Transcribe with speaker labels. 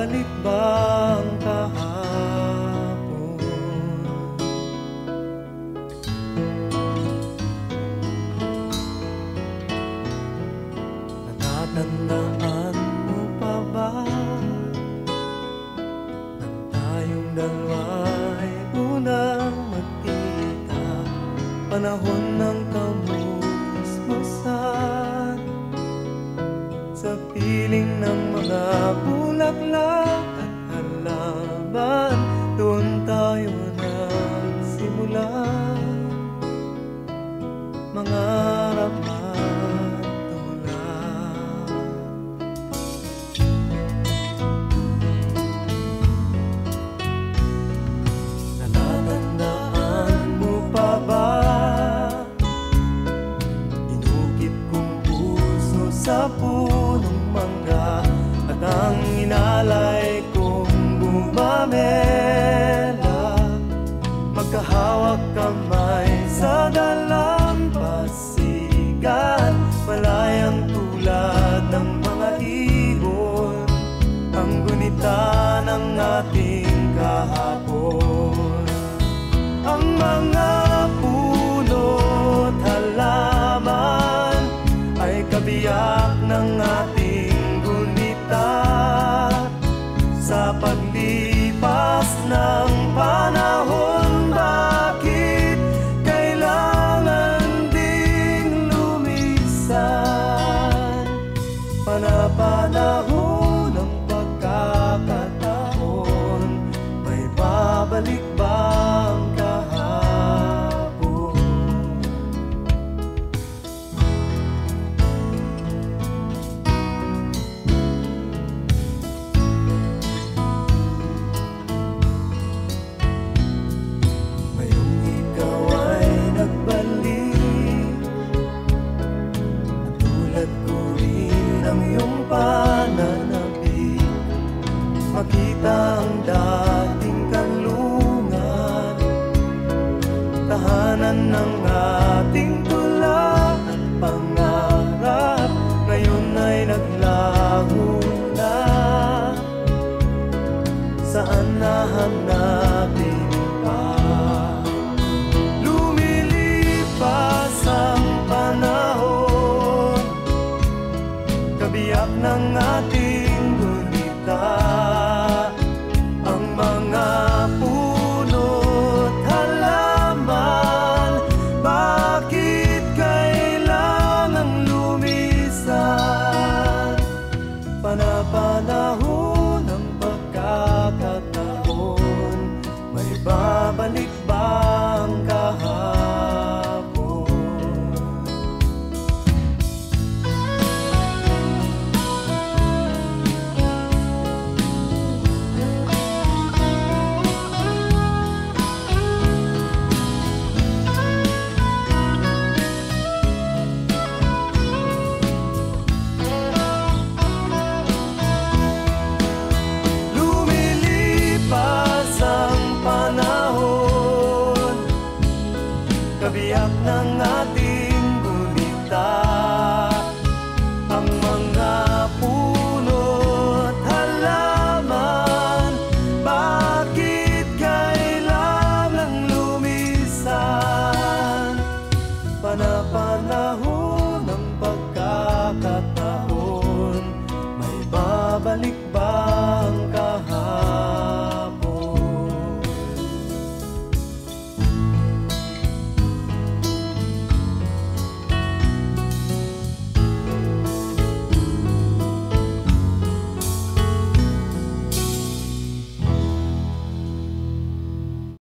Speaker 1: babalik ba ang kahapon? Natatandaan mo pa ba nang tayong dalawa'y unang magkita? Panahon ng kamusmusan sa piling ng mga bulaklak at halaman, doon tayo nagsimula mangarap at tumulak. Natatandaan mo pa ba inukit kong puso sa punong mangga at ang inalay kong bumamela, magkahawak kamay sa dalampasigan, malayang tulad ng mga ibon, ang gunita ng ating kahapon. Ang mga puno't halaman ay kabiyak ng ating gunita sa paglipas ng panahon. Bakit kailangan ding lumisan? Panapanahon ng pagkakataon, may babalik ba ang kahapon? Ngayong ikaw ay nagbalik, tulad ko rin ang iyong pananabik, makita ang dating kanlungan, tahanan ng ating tula at pangarap, ngayon ay naglaho na. Saan nahanapin pa? Lumilipas ang panahon, kabiyak ng ating gunita